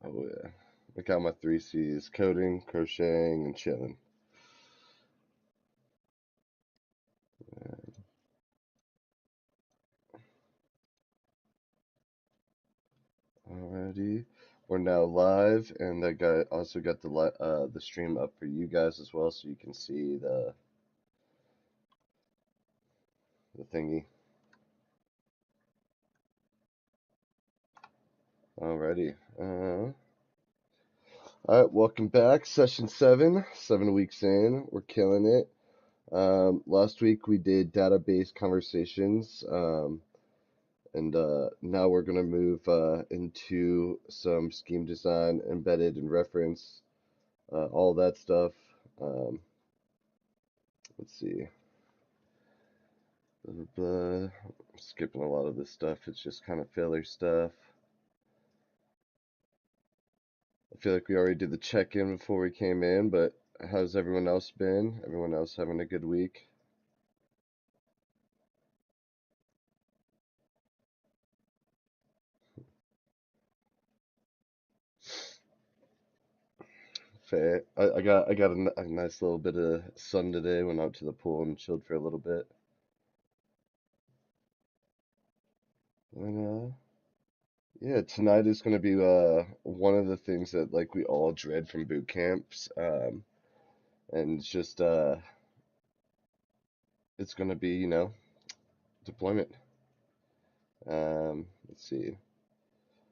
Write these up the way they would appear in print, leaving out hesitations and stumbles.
Oh yeah. I got my three C's: coding, crocheting, and chilling. Alrighty. We're now live, and I also got the stream up for you guys as well, so you can see the thingy. Alrighty. Alright, welcome back. Session 7, 7 weeks in. We're killing it. Last week we did database conversations, and now we're going to move into some scheme design, embedded and reference, all that stuff. Um, let's see. Blah, blah, blah. I'm skipping a lot of this stuff. It's just kind of filler stuff. I feel like we already did the check-in before we came in, but how's everyone else been? Everyone else having a good week? Fair. I got a nice little bit of sun today. Went out to the pool and chilled for a little bit. And yeah, tonight is gonna be one of the things that like we all dread from boot camps. And it's just it's gonna be, deployment. Let's see.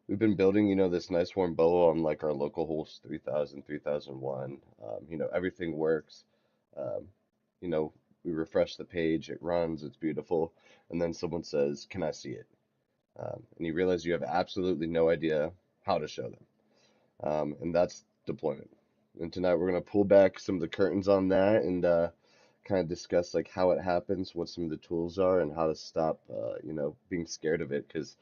We've been building, this nice warm bowl on like our localhost 3000, 3001. Everything works. Um, you know, we refresh the page, it runs, it's beautiful, and then someone says, "Can I see it?" And you realize you have absolutely no idea how to show them. And that's deployment. And tonight we're going to pull back some of the curtains on that and kind of discuss like how it happens, what some of the tools are, and how to stop, being scared of it. Because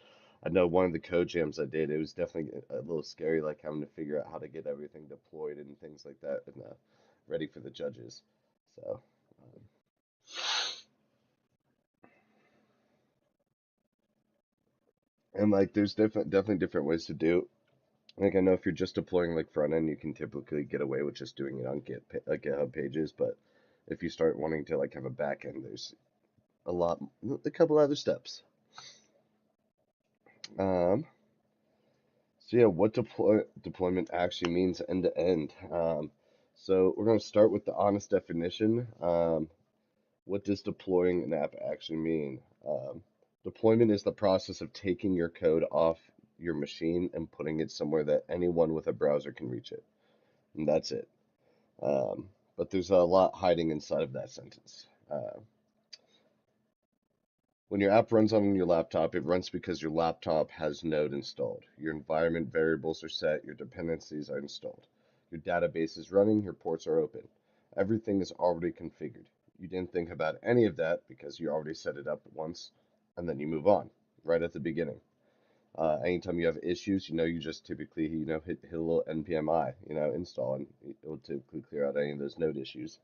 I know one of the code jams I did, it was definitely a little scary, like having to figure out how to get everything deployed and things like that, and ready for the judges. So, and like, there's definitely different ways to do. Like I know if you're just deploying like front end, you can typically get away with just doing it on GitHub pages, but if you start wanting to like have a back end, there's a couple other steps. Um, so yeah, what deployment actually means end to end. So we're going to start with the honest definition. What does deploying an app actually mean? Deployment is the process of taking your code off your machine and putting it somewhere that anyone with a browser can reach it, and that's it. But there's a lot hiding inside of that sentence. When your app runs on your laptop, it runs because your laptop has Node installed. Your environment variables are set, your dependencies are installed. Your database is running, your ports are open. Everything is already configured. You didn't think about any of that because you already set it up once, and then you move on right at the beginning. Anytime you have issues, you just typically, hit a little npmi, install, and it will typically clear out any of those node issues.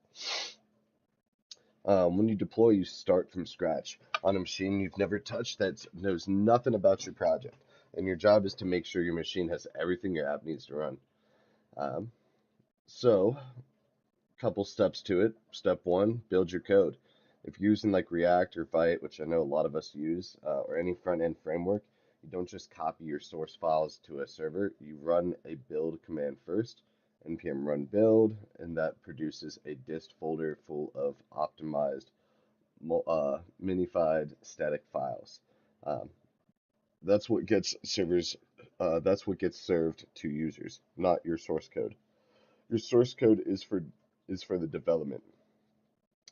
When you deploy, you start from scratch on a machine you've never touched that knows nothing about your project. And your job is to make sure your machine has everything your app needs to run. Um, so, couple steps to it. Step one, build your code. If you're using like React or Vite, which I know a lot of us use, or any front end framework, you don't just copy your source files to a server. You run a build command first, npm run build, and that produces a dist folder full of optimized minified static files. Um, that's what gets servers. That's what gets served to users, not your source code. Your source code is for the development.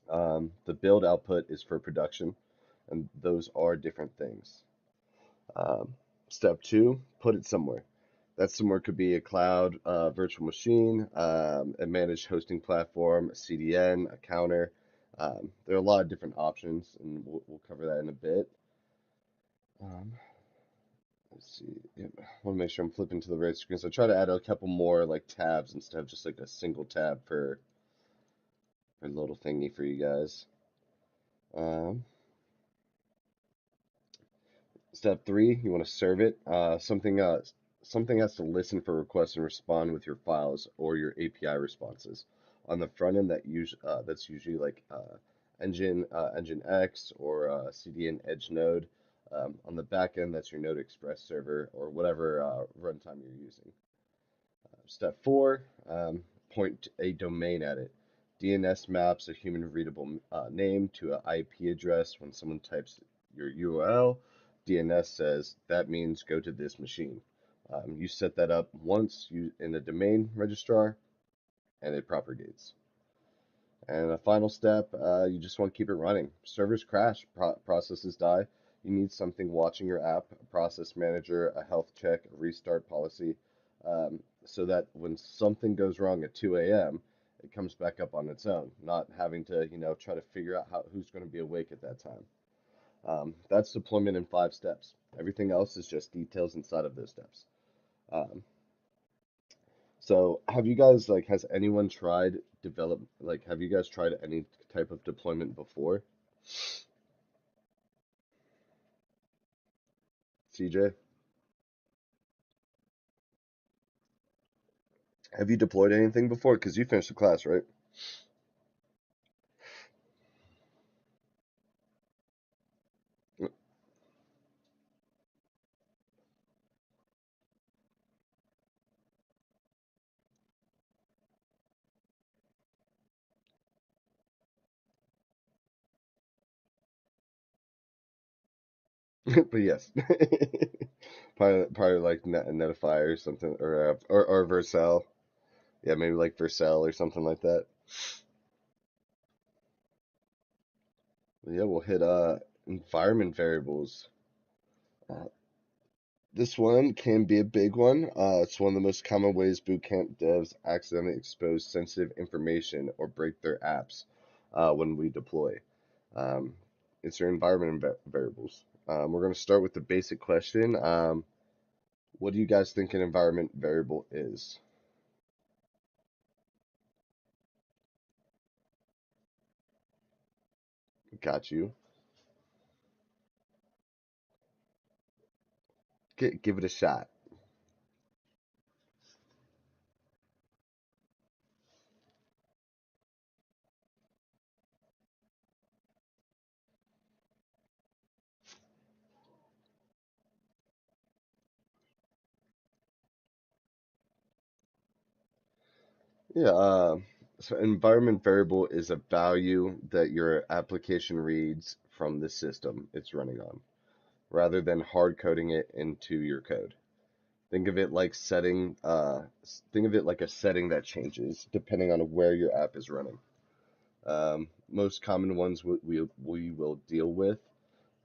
The build output is for production, and those are different things. Um, Step two, put it somewhere. That somewhere could be a cloud, virtual machine, a managed hosting platform, a CDN, a counter. There are a lot of different options, and we'll cover that in a bit. Um, let's see. Yep. I want to make sure I'm flipping to the right screen. So try to add a couple more like tabs instead of just like a single tab for a little thingy for you guys. Um, Step three, you want to serve it. something has to listen for requests and respond with your files or your API responses. On the front end, that's usually like nginx or CDN Edge node. On the back end, that's your Node Express server or whatever runtime you're using. Step four, point a domain at it. DNS maps a human readable name to an IP address. When someone types your URL, DNS says that means go to this machine. You set that up once in a domain registrar and it propagates. And a final step, you just want to keep it running. Servers crash, processes die. You need something watching your app, a process manager, a health check, a restart policy, so that when something goes wrong at 2 a.m., it comes back up on its own, not having to, try to figure out who's going to be awake at that time. That's deployment in 5 steps. Everything else is just details inside of those steps. Um, so have you guys has anyone tried have you guys tried any type of deployment before? CJ, have you deployed anything before? Because you finished the class, right? But yes, probably like Netify or something, or Vercel. Yeah, maybe like Vercel or something like that. Yeah, we'll hit environment variables. Uh, This one can be a big one. It's one of the most common ways bootcamp devs accidentally expose sensitive information or break their apps when we deploy. Um, it's your environment variables. We're going to start with the basic question. What do you guys think an environment variable is? Got you. Give it a shot. Yeah. So environment variable is a value that your application reads from the system it's running on, rather than hard coding it into your code. Think of it like think of it like a setting that changes depending on where your app is running. Most common ones we will deal with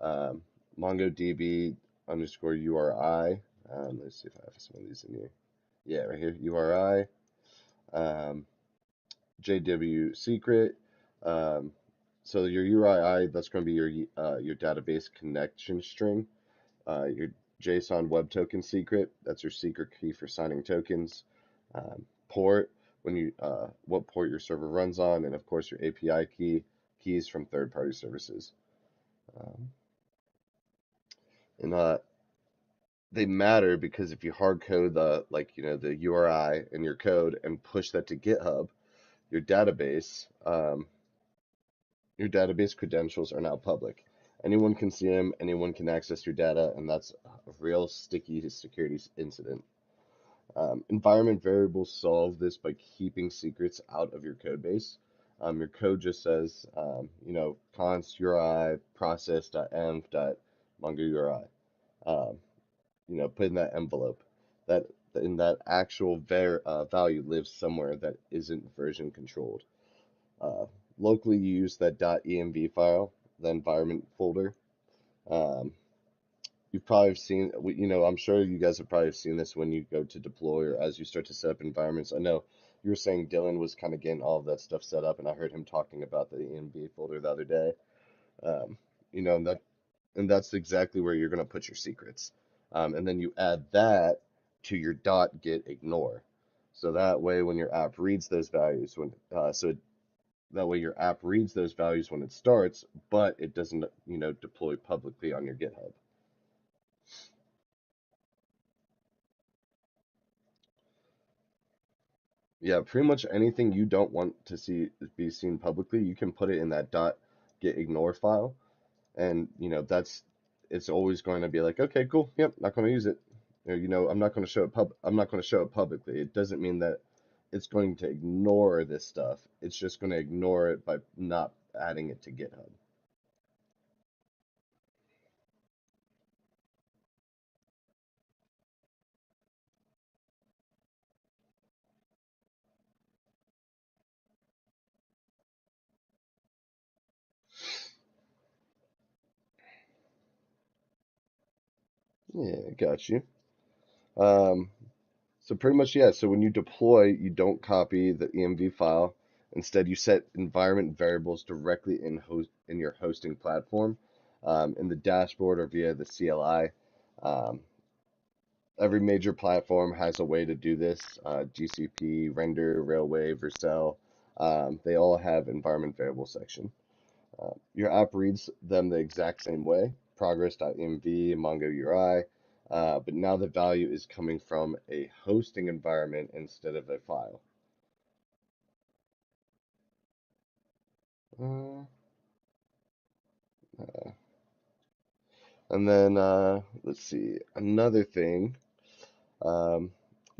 um, MongoDB underscore URI. Let's see if I have some of these in here. Yeah, right here, URI. Um, JW secret. Um, so your URI, that's going to be your database connection string. Your JSON web token secret, that's your secret key for signing tokens. Port, what port your server runs on, and of course your API keys from third-party services. Um, and They matter because if you hard code the URI in your code and push that to GitHub, your database, um, your database credentials are now public. Anyone can see them, anyone can access your data, and that's a real sticky security incident. Environment variables solve this by keeping secrets out of your code base. Your code just says, const URI process.env.mongo URI. Um, put in that envelope. That in that actual value lives somewhere that isn't version controlled. Uh, Locally, you use that .env file, the environment folder. Um, you've probably seen, I'm sure you guys have probably seen this when you go to deploy or as you start to set up environments. I know you were saying Dylan was kind of getting all of that stuff set up, and I heard him talking about the env folder the other day. Um, you know, and that and that's exactly where you're going to put your secrets. And then you add that to your .git ignore. So that way, when your app reads those values, that way your app reads those values when it starts, but it doesn't, deploy publicly on your GitHub. Yeah, pretty much anything you don't want to see be seen publicly, you can put it in that dot get ignore file, and that's it's always going to be like, okay, cool, yep, not going to use it. Or, I'm not going to show it I'm not going to show it publicly. It doesn't mean that it's going to ignore this stuff. It's just going to ignore it by not adding it to GitHub. Yeah, got you. Um, so pretty much, yeah. So when you deploy, you don't copy the env file. Instead, you set environment variables directly in your hosting platform, in the dashboard or via the CLI. Um, every major platform has a way to do this. GCP, Render, Railway, Vercel, they all have environment variable section. Your app reads them the exact same way, progress.env, Mongo URI, but now the value is coming from a hosting environment instead of a file. Uh, uh, and then let's see, another thing. Um,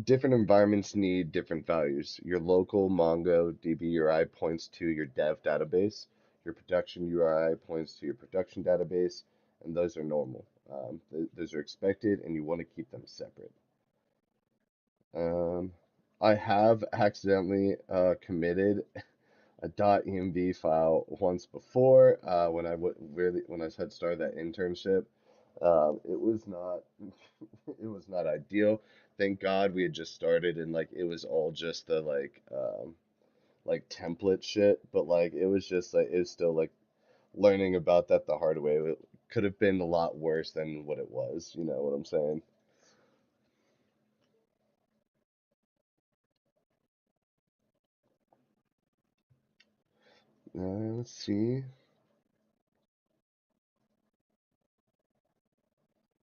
different environments need different values. Your local Mongo DB URI points to your dev database. Your production URI points to your production database, and those are normal. Those are expected, and you want to keep them separate. Um, I have accidentally committed a .env file once before when when I had started that internship. It was not it was not ideal. Thank God we had just started and like it was all just the like template shit, but like it was just like it was still like learning about that the hard way. It could have been a lot worse than what it was, you know what I'm saying? Let's see.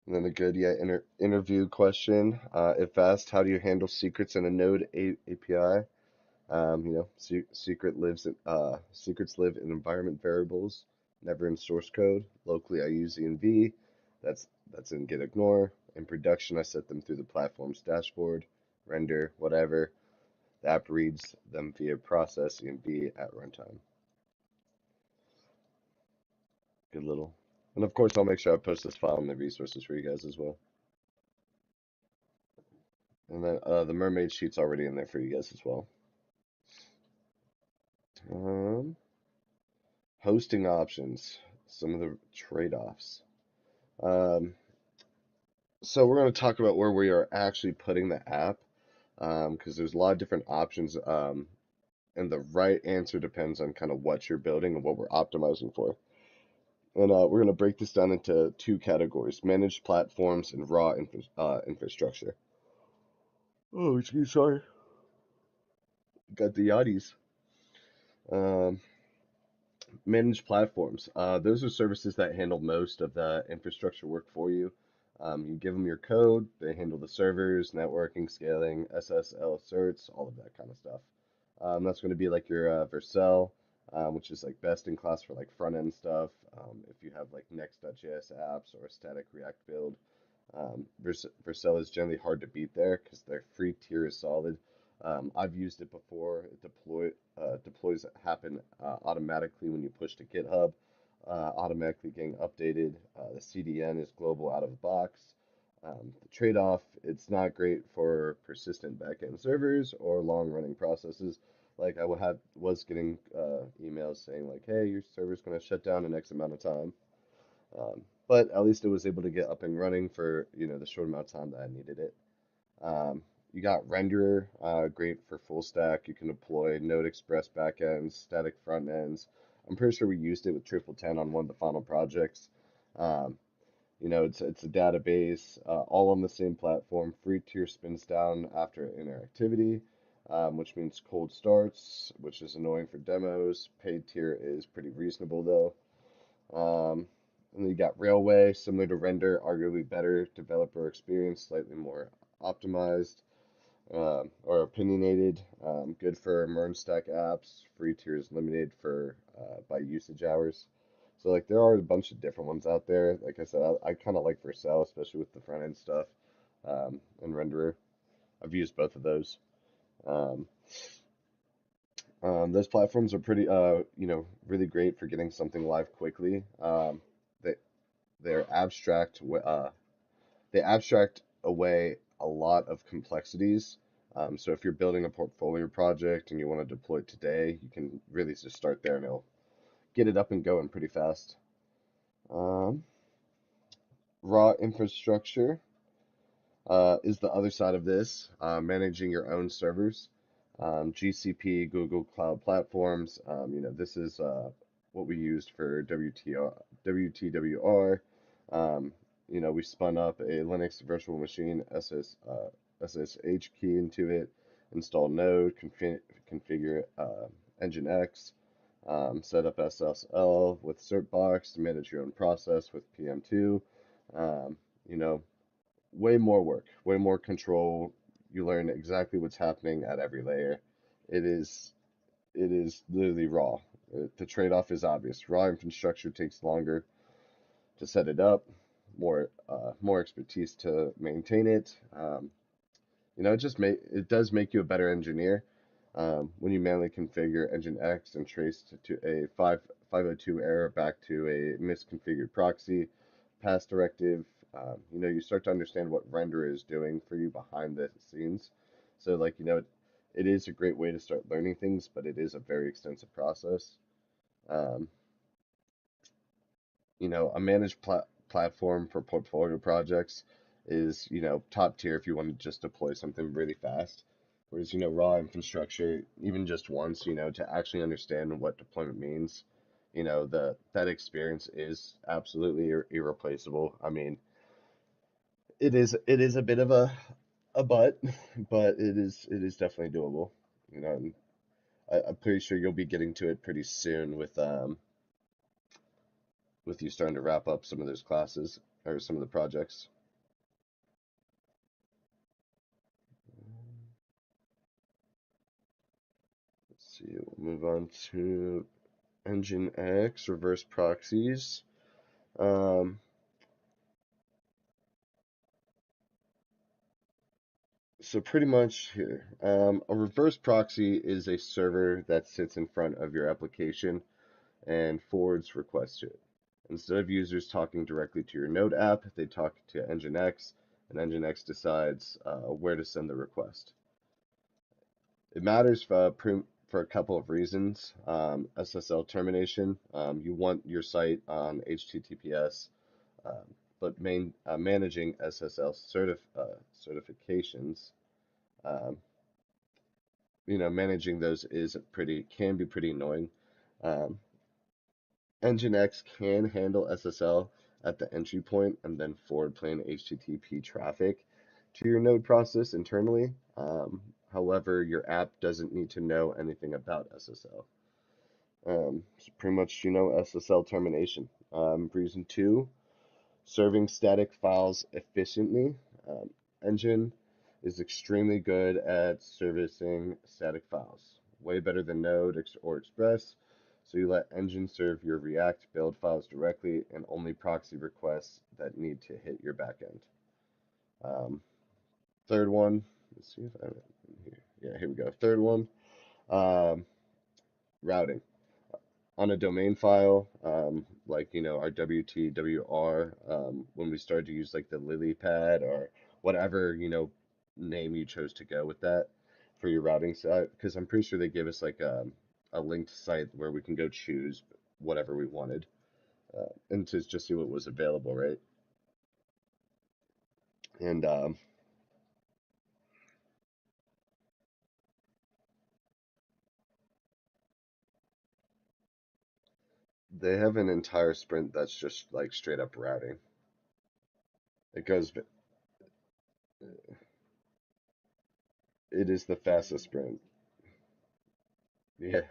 And then a good, yeah, interview question. If asked, how do you handle secrets in a Node API? Secrets live in environment variables, never in source code. Locally, I use env. That's in get ignore. In production, I set them through the platform's dashboard, render, whatever. The app reads them via process env at runtime. Good little. And of course, I'll make sure I post this file in the resources for you guys as well. And then the mermaid sheet's already in there for you guys as well. Um, hosting options, some of the trade-offs. Um, so we're going to talk about where we are actually putting the app, because there's a lot of different options, and the right answer depends on kind of what you're building and what we're optimizing for. And we're going to break this down into two categories: managed platforms and raw infrastructure. Oh, excuse, sorry, got the yachties. Um, Managed platforms. Those are services that handle most of the infrastructure work for you. You give them your code, they handle the servers, networking, scaling, SSL certs, all of that kind of stuff. That's going to be like your Vercel, which is like best in class for like front end stuff. If you have like Next.js apps or a static React build, Vercel is generally hard to beat there because their free tier is solid. I've used it before. Deploys happen automatically when you push to GitHub, automatically getting updated. The CDN is global out of the box. The trade-off, it's not great for persistent backend servers or long-running processes. Like was getting emails saying like, hey, your server's going to shut down in X amount of time. But at least it was able to get up and running for, the short amount of time that I needed it. Um, you got Renderer, great for full stack. You can deploy Node Express backends, static front ends. I'm pretty sure we used it with Triple Ten on one of the final projects. Um, it's a database, all on the same platform. Free tier spins down after interactivity, which means cold starts, which is annoying for demos. Paid tier is pretty reasonable though. Um, and then you got Railway, similar to Render, arguably better developer experience, slightly more optimized. or opinionated, good for merge stack apps, free tiers limited for by usage hours. So like there are a bunch of different ones out there. Like I said, I kind of like Vercel, especially with the front end stuff and renderer. I've used both of those. Um, those platforms are pretty, really great for getting something live quickly. They they're abstract. They abstract away a lot of complexities. So if you're building a portfolio project and you want to deploy it today, you can really just start there and it'll get it up and going pretty fast. Um, Raw infrastructure is the other side of this, managing your own servers, GCP, Google Cloud Platforms. This is what we used for WTWR. Um, we spun up a Linux virtual machine SSH key into it, install Node, configure nginx, set up SSL with certbox to manage your own process with PM2. Um, you know, Way more work, way more control. You learn exactly what's happening at every layer. It is it is literally raw. The trade-off is obvious. Raw infrastructure takes longer to set it up, more expertise to maintain it. It does make you a better engineer when you manually configure nginx and trace to a 502 error back to a misconfigured proxy pass directive. You start to understand what render is doing for you behind the scenes. So, it is a great way to start learning things, but it is a very extensive process. Um, a managed platform for portfolio projects is, top tier if you want to just deploy something really fast. Whereas, raw infrastructure, even just once, to actually understand what deployment means, that experience is absolutely irreplaceable. I mean, it is a bit of a butt, but it is definitely doable. And I'm pretty sure you'll be getting to it pretty soon with you starting to wrap up some of those classes or some of the projects. Let's see, we'll move on to nginx, reverse proxies. Um, so pretty much here, a reverse proxy is a server that sits in front of your application and forwards requests to it. Instead of users talking directly to your Node app, they talk to nginx, and nginx decides where to send the request. It matters for a couple of reasons. SSL termination, you want your site on HTTPS, but managing SSL certifications, um, managing those can be pretty annoying. Um, nginx can handle SSL at the entry point and then forward plan HTTP traffic to your node process internally. However, your app doesn't need to know anything about SSL. So pretty much, SSL termination. Reason two, serving static files efficiently. Um, Engine is extremely good at servicing static files, way better than Node or Express. So you let Engine serve your React build files directly and only proxy requests that need to hit your backend. Um, Third one, let's see if I have it in here. Yeah, here we go. Third one, um, routing. On a domain file, like our WTWR, when we started to use like the lily pad or whatever name you chose to go with that for your routing site, because I'm pretty sure they gave us like a linked site where we can go choose whatever we wanted and to just see what was available, right? And they have an entire sprint that's just like straight up routing. It goes, it is the fastest sprint. Yeah.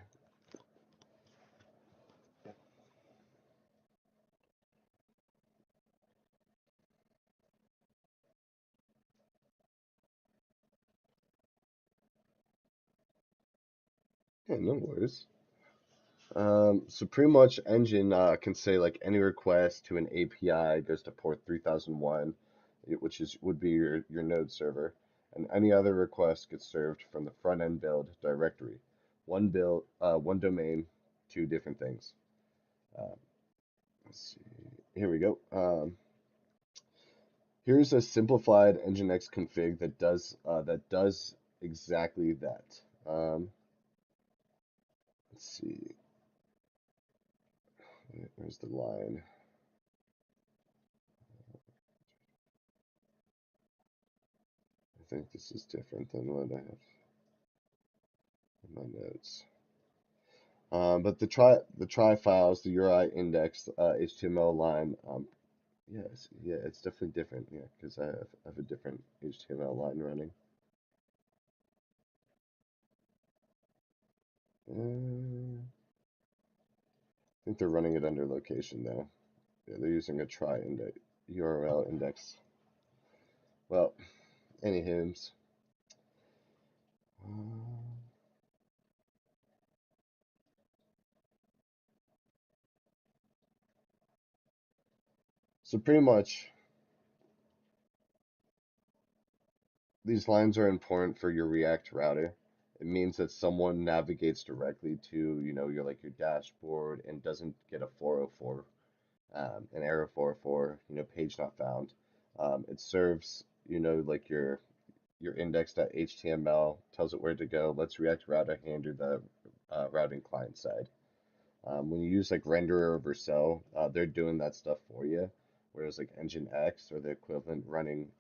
Yeah, no worries. So pretty much engine can say like any request to an API goes to port 3001, which is would be your node server, and any other request gets served from the front end build directory. One domain, two different things. Uh, let's see. Here we go. Here's a simplified nginx config that does exactly that. Let's see. Where's the line? I think this is different than what I have in my notes. But the try files, the URI index, HTML line, yes, yeah, it's definitely different, yeah, because I have a different HTML line running. I think they're running it under location now. Yeah, they're using a try index URL index. Well, anywho's. Um, so pretty much these lines are important for your React router. It means that someone navigates directly to, your dashboard and doesn't get a 404, an error 404, page not found. It serves, like your index.html, tells it where to go, lets React Router handle the routing client side. When you use like renderer or Vercel, they're doing that stuff for you, whereas like nginx or the equivalent running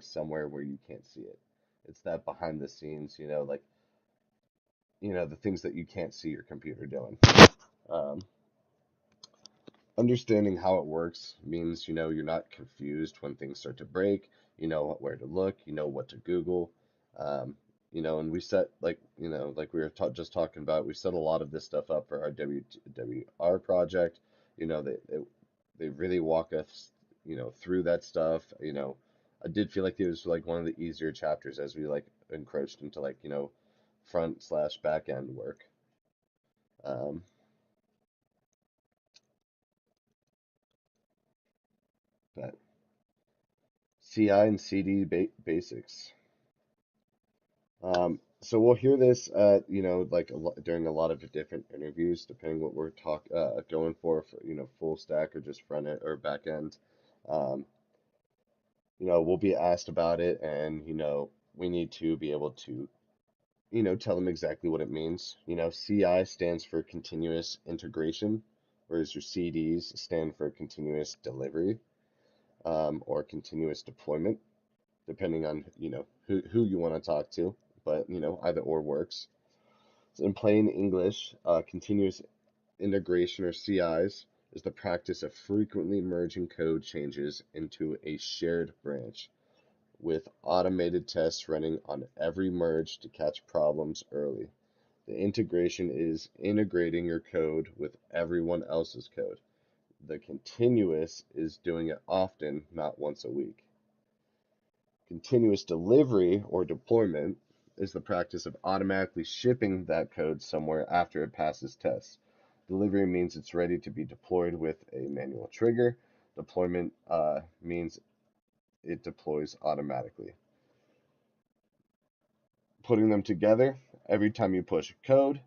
somewhere where you can't see it. It's that behind the scenes, like the things that you can't see your computer doing. Um, Understanding how it works means you're not confused when things start to break. You know where to look. You know what to Google. Um, and we set like we were just talking about. We set a lot of this stuff up for our WR project. They really walk us through that stuff. I did feel like it was like one of the easier chapters as we like encroached into like front/back end work. Um, but CI and CD basics. So we'll hear this, like during a lot of different interviews, depending what we're going for, full stack or just front end or back end. Um, we'll be asked about it, and we need to be able to, tell them exactly what it means. CI stands for continuous integration, whereas your CDs stand for continuous delivery, or continuous deployment, depending on who you want to talk to, but either or works. So in plain English, continuous integration or CIs is the practice of frequently merging code changes into a shared branch with automated tests running on every merge to catch problems early. The integration is integrating your code with everyone else's code. The continuous is doing it often, not once a week. Continuous delivery or deployment is the practice of automatically shipping that code somewhere after it passes tests. Delivery means it's ready to be deployed with a manual trigger. Deployment means it deploys automatically. Putting them together, every time you push code,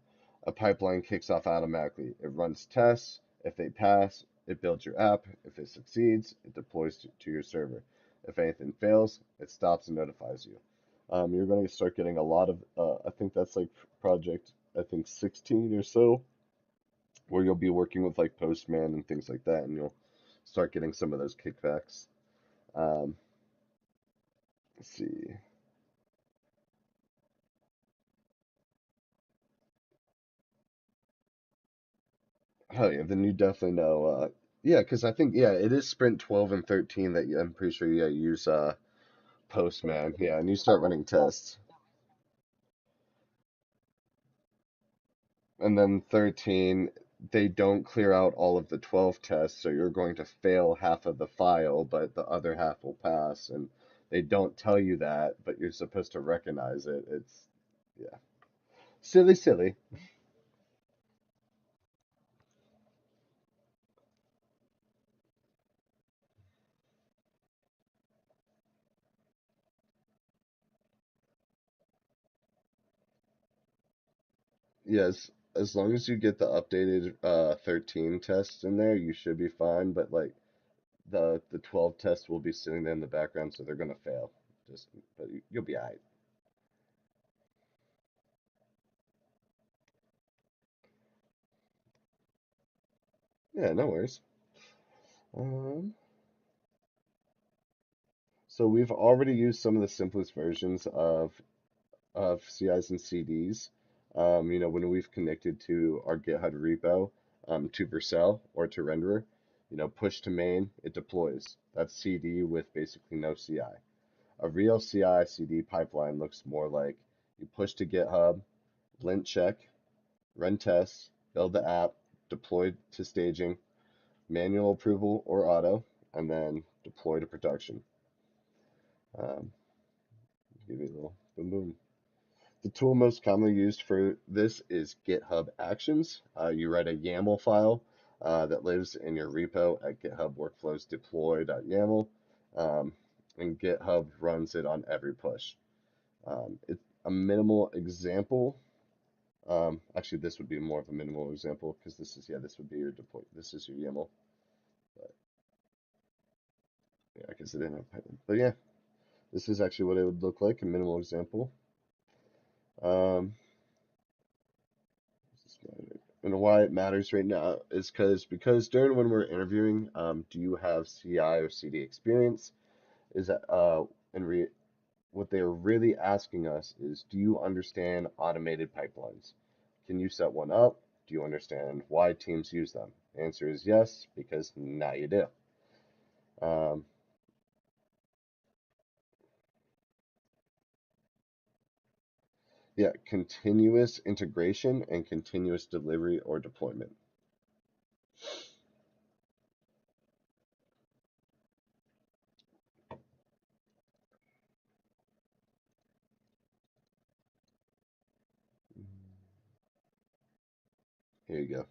a pipeline kicks off automatically. It runs tests. If they pass, it builds your app. If it succeeds, it deploys to your server. If anything fails, it stops and notifies you. You're going to start getting a lot of, I think that's like project, I think 16 or so, where you'll be working with like Postman and things like that, and you'll start getting some of those kickbacks. Um, let's see. Oh yeah, then you definitely know. Yeah, because I think yeah, it is Sprint 12 and 13 that I'm pretty sure you use Postman. Yeah, and you start running tests, and then 13 they don't clear out all of the 12 tests, so you're going to fail half of the file, but the other half will pass, and they don't tell you that, but you're supposed to recognize it. It's yeah. Silly, silly. Yes, as long as you get the updated 13 tests in there, you should be fine. But like the 12 test will be sitting there in the background, so they're gonna fail. Just, but you'll be alright. Yeah, no worries. Um, so we've already used some of the simplest versions of CIs and CDs. When we've connected to our GitHub repo, to Vercel or to renderer, push to main, it deploys. That's CD with basically no CI. A real CI CD pipeline looks more like you push to GitHub, lint check, run tests, build the app, deploy to staging, manual approval or auto, and then deploy to production. Um, Give you a little boom boom. The tool most commonly used for this is GitHub Actions. You write a YAML file that lives in your repo at GitHub Workflows deploy.yaml, um, and GitHub runs it on every push. It's a minimal example. Actually, this would be more of a minimal example because this would be your deploy. This is your YAML, but yeah, I guess it didn't have Python. But yeah, this is actually what it would look like, a minimal example. Um, and why it matters right now is because during when we're interviewing, do you have CI or CD experience? Is that and re what they're really asking us is, do you understand automated pipelines? Can you set one up? Do you understand why teams use them? The answer is yes, because now you do. Um, yeah, continuous integration and continuous delivery or deployment. Here you go.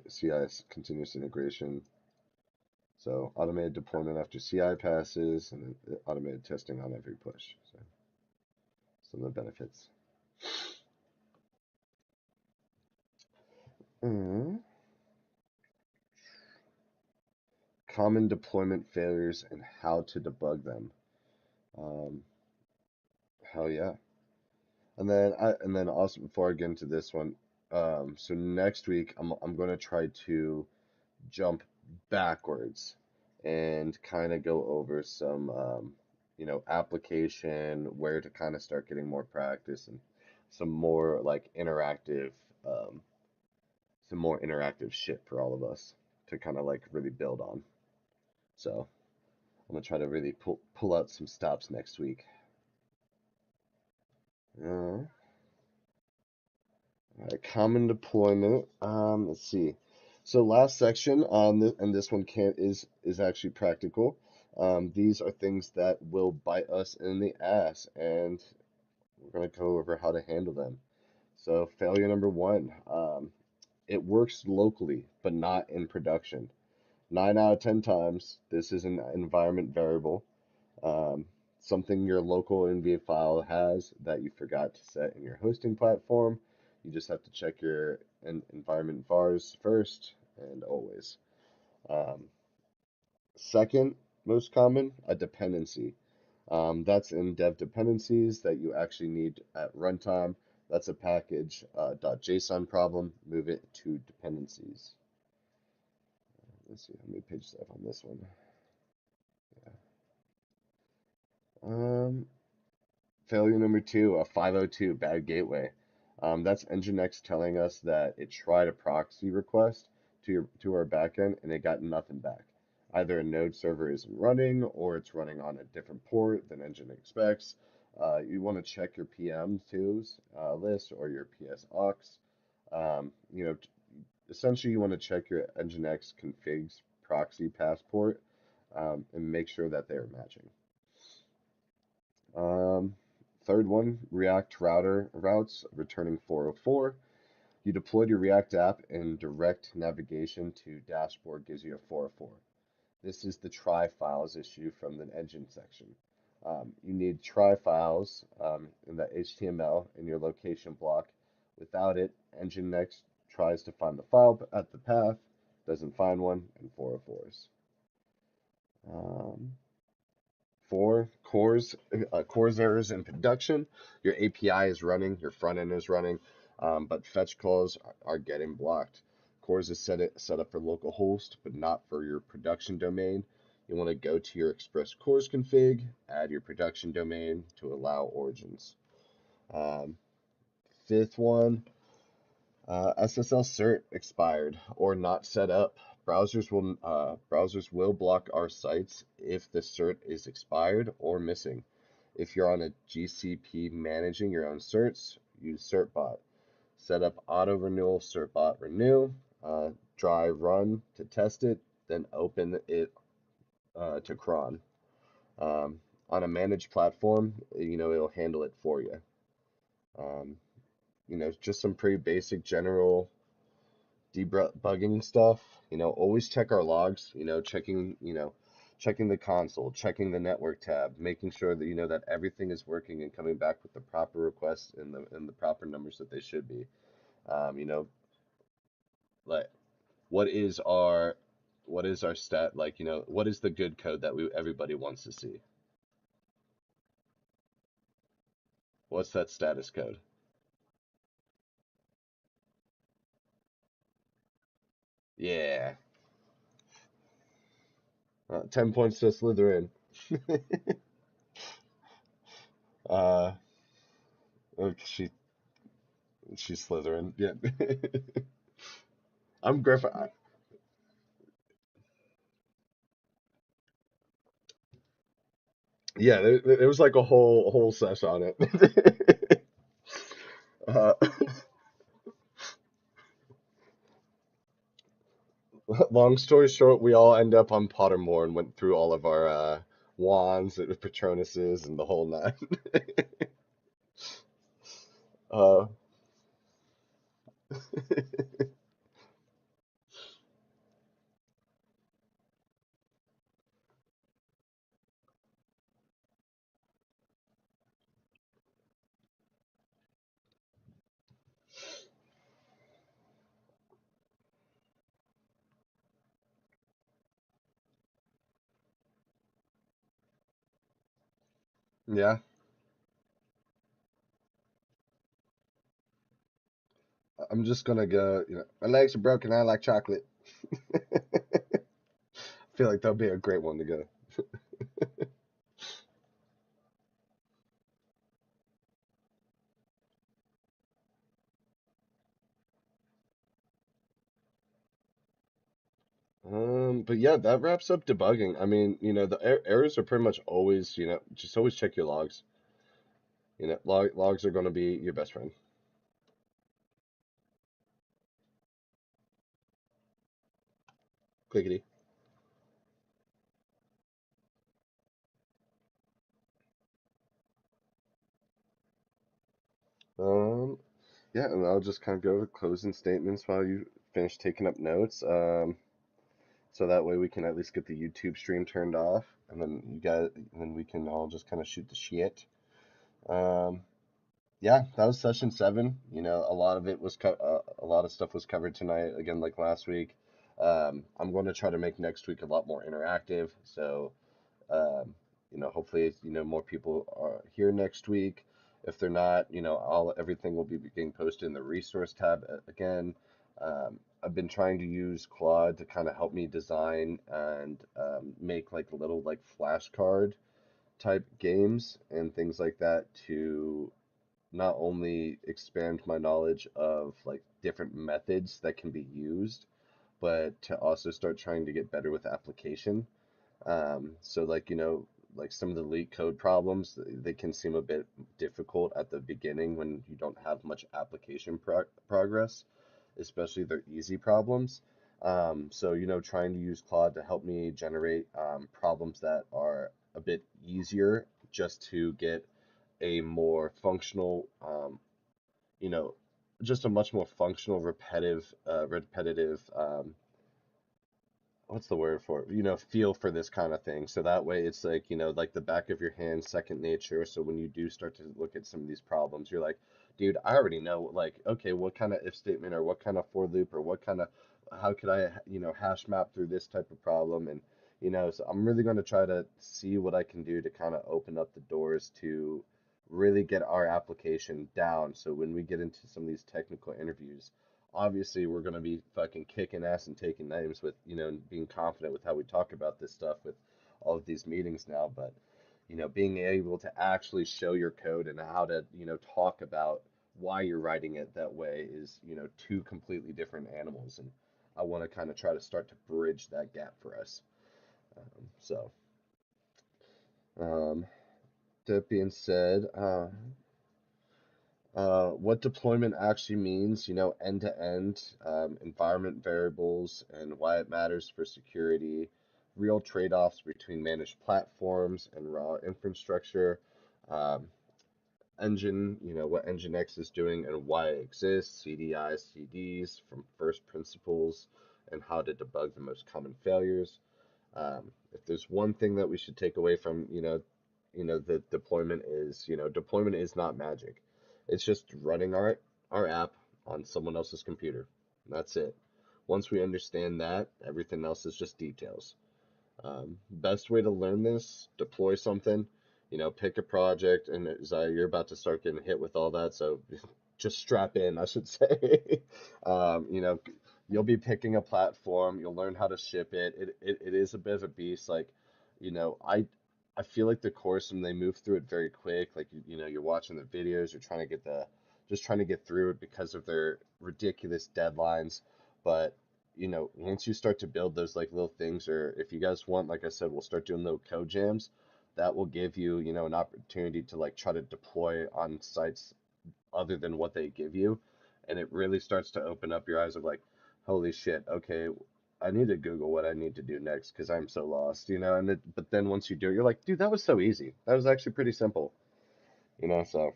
CI, continuous integration. So automated deployment after CI passes and automated testing on every push. So some of the benefits. Mm. Common deployment failures and how to debug them. Um, Hell yeah. And then also before I get into this one, so next week I'm gonna try to jump backwards and kind of go over some application, where to kind of start getting more practice and some more like um interactive shit for all of us to kind of like really build on. So I'm gonna try to really pull out some stops next week. Uh, Common deployment. Let's see. So last section on this, and this one can't is actually practical. These are things that will bite us in the ass, and we're gonna go over how to handle them. So failure number one. It works locally, but not in production. 9 out of 10 times, this is an environment variable, um, something your local NV file has that you forgot to set in your hosting platform. You just have to check your environment vars first and always. Um, Second most common, a dependency. That's in dev dependencies that you actually need at runtime. That's a package .json problem. Move it to dependencies. Let's see how many pages I have on this one. Um, Failure number two, a 502 bad gateway. That's nginx telling us that it tried a proxy request to our backend and it got nothing back. Either a node server isn't running or it's running on a different port than nginx expects. You want to check your PM2s list or your PS aux. Um, you know, Essentially you want to check your nginx configs proxy passport and make sure that they are matching. Um, third one, React router routes, returning 404. You deployed your React app and direct navigation to dashboard gives you a 404. This is the try files issue from the engine section. You need try files in the HTML in your location block. Without it, nginx tries to find the file at the path, doesn't find one, and 404s. Um, Four, cores errors in production. Your API is running, your front end is running, but fetch calls are getting blocked. Cores is set up for localhost, but not for your production domain. You want to go to your express cores config, add your production domain to allow origins. Um, Fifth one, SSL cert expired or not set up. Browsers will block our sites if the cert is expired or missing. If you're on a GCP managing your own certs, use certbot. Set up auto renewal certbot renew. Try run to test it, then open it to cron. Um, on a managed platform, it'll handle it for you. Um, just some pretty basic general debugging stuff. Always check our logs, checking the console, checking the network tab, making sure that that everything is working and coming back with the proper requests and the proper numbers that they should be. Um, you know, like what is our stat, like, what is the good code that we everybody wants to see? What's that status code? Yeah. 10 points to Slytherin. uh she she's Slytherin. Yeah. I'm Griffin. Yeah, there was like a whole sesh on it. uh, Long story short, we all end up on Pottermore and went through all of our wands, Patronuses, and the whole nine. uh, yeah, I'm just gonna go. My legs are broken. I like chocolate. I feel like that'll be a great one to go. But yeah, that wraps up debugging. I mean, the errors are pretty much always, just always check your logs. Logs are going to be your best friend. Clickety. Um, yeah, and I'll just kind of go with closing statements while you finish taking up notes. So that way we can at least get the YouTube stream turned off, and then we can all just kind of shoot the shit. Um, yeah, that was session 7. A lot of it was a lot of stuff was covered tonight. Again, like last week. I'm going to try to make next week a lot more interactive. So hopefully, more people are here next week. If they're not, all everything will be getting posted in the resource tab again. I've been trying to use Claude to kind of help me design and make like little like flashcard type games and things like that to not only expand my knowledge of like different methods that can be used, but to also start trying to get better with application. So like, like some of the leak code problems, they can seem a bit difficult at the beginning when you don't have much application progress, especially their easy problems. So, trying to use Claude to help me generate problems that are a bit easier just to get a more functional, you know, just a much more functional, repetitive, what's the word for it? Feel for this kind of thing. So that way it's like, like the back of your hand, second nature. So when you do start to look at some of these problems, you're like, dude, I already know, like, okay, what kind of if statement or what kind of for loop or what kind of, how could I, hash map through this type of problem? And, so I'm really going to try to see what I can do to kind of open up the doors to really get our application down. So when we get into some of these technical interviews, obviously we're going to be fucking kicking ass and taking names with, being confident with how we talk about this stuff with all of these meetings now. But, being able to actually show your code and how to, talk about why you're writing it that way is, two completely different animals. And I want to kind of try to start to bridge that gap for us. So, um, that being said, what deployment actually means, end to end, environment variables and why it matters for security, real trade-offs between managed platforms and raw infrastructure, um, what nginx is doing and why it exists, CDIs, CDs from first principles, and how to debug the most common failures. If there's one thing that we should take away from, the deployment is not magic. It's just running our app on someone else's computer. That's it. Once we understand that, everything else is just details. Best way to learn this, deploy something, pick a project, and you're about to start getting hit with all that, so just strap in, I should say. You know, you'll be picking a platform, you'll learn how to ship it. It is a bit of a beast. Like, you know, I feel like the course and they move through it very quick. Like, you're watching the videos, you're trying to just trying to get through it because of their ridiculous deadlines. But once you start to build those like little things, or if you guys want, like I said, we'll start doing little code jams. That will give you, an opportunity to like try to deploy on sites other than what they give you. And it really starts to open up your eyes of like, holy shit, okay, I need to Google what I need to do next because I'm so lost, but then once you do it, you're like, dude, that was so easy. That was actually pretty simple, so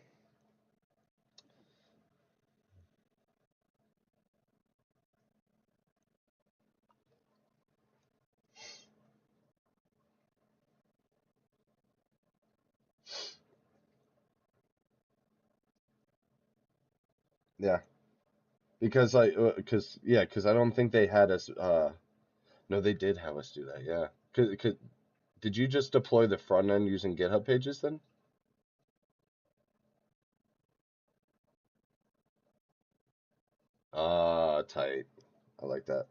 yeah. Because I don't think they had us, no, they did have us do that, yeah. Did you just deploy the front end using GitHub pages then? Ah, tight. I like that.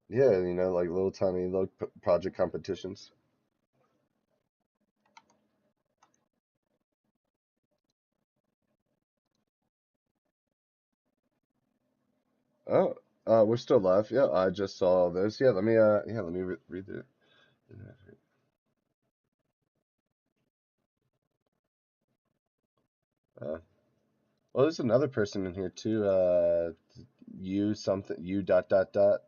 Yeah, like little tiny little project competitions. Oh, we're still live. Yeah, I just saw those. Let me read it. Uh, well, there's another person in here too. You something, you dot dot dot.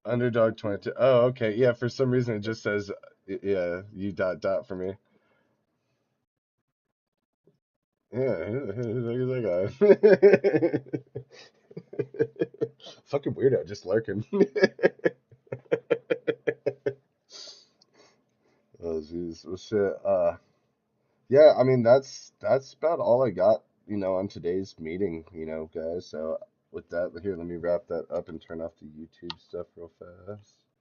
Underdog 22. Oh, okay. Yeah, for some reason it just says, yeah, you dot dot for me. Yeah, who's that guy? Fucking weirdo, just lurking. Oh, jeez. Well, shit. Yeah, I mean that's about all I got, on today's meeting, guys. So with that, here, let me wrap that up and turn off the YouTube stuff real fast.